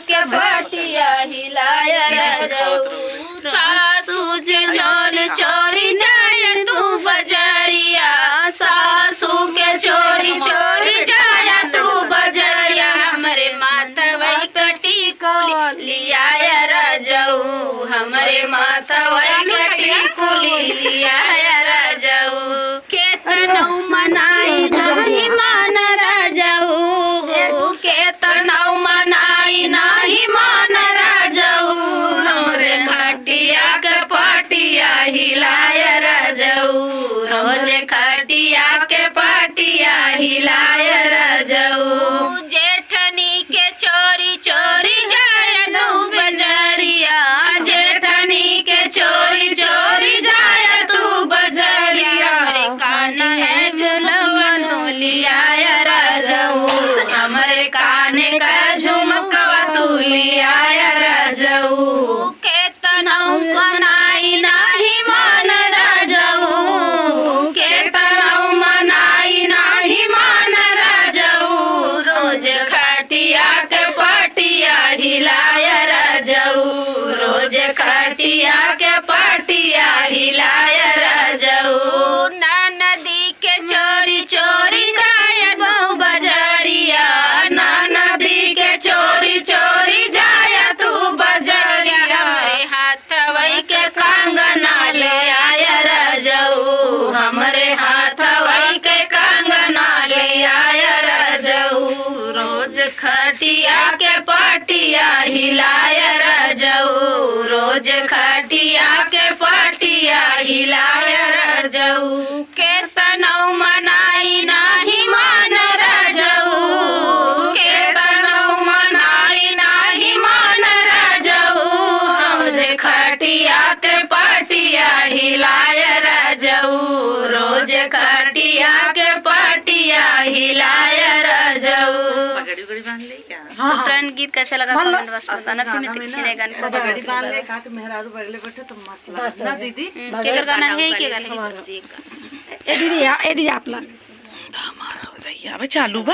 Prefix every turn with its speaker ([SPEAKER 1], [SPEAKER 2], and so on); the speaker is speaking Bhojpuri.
[SPEAKER 1] के पटिया हिलाया राजऊ सासू जे चोरी चोरी जाए तू बजरिया सासू के चोरी चोरी जाया तू बजरिया हमरे माथवई कटी कुली लिया राजऊ हमरे माथवई कटी कुली लिया राजऊ केतनऊ मनाई नहीं मान राजऊ केतनऊ मनाई नहीं मान राजऊ हमरे खटिया के पटिया हिलाया राजऊ रोज खटिया के पटिया हिलाया राजऊ जेठनी के चोरी चोरी जाए नौ बजरिया जेठनी के चोरी चोरी जाए तू बजरिया हमरे कान है झुलवा लिया राजऊ हमरे काने का झुमकवा तू लिया राजऊ केतनऊ मनाई नाही मान राजऊ केतनऊ मनाई नाही मान राजऊ रोज खटिया के पटिया हिलाया राजऊ रोज खटिया के पटिया हिलाया राजऊ नदी के चोरी चोरी जाए बहु बजरिया नदी के चोरी चोरी जाया तू बजरिया हमरे हाथवई के कंगना ले आया राजऊ हमरे हाथवई के कंगना ले आया राजऊ रोज खटिया के पटिया हिलाया राजऊ रोज खटिया के पटिया हिलाया राजऊ केतनऊ मनाई नाही मान राजऊ केतनऊ मनाई नाही मान राजऊ रोज खटिया के पटिया हिलाया राजऊ रोज खटिया के पटिया हिलाया राजऊ। तो फ्रेंड गीत कैसे लगा कमेंट बॉक्स में बताना। फिर मैं किसी नए गाने से
[SPEAKER 2] मेहरारू बगले बैठे तो मस्त लगता ना दीदी।
[SPEAKER 1] क्या गाना है क्या गाना है बस एक
[SPEAKER 2] ए दीदी आपला हमारा भैया चालू बा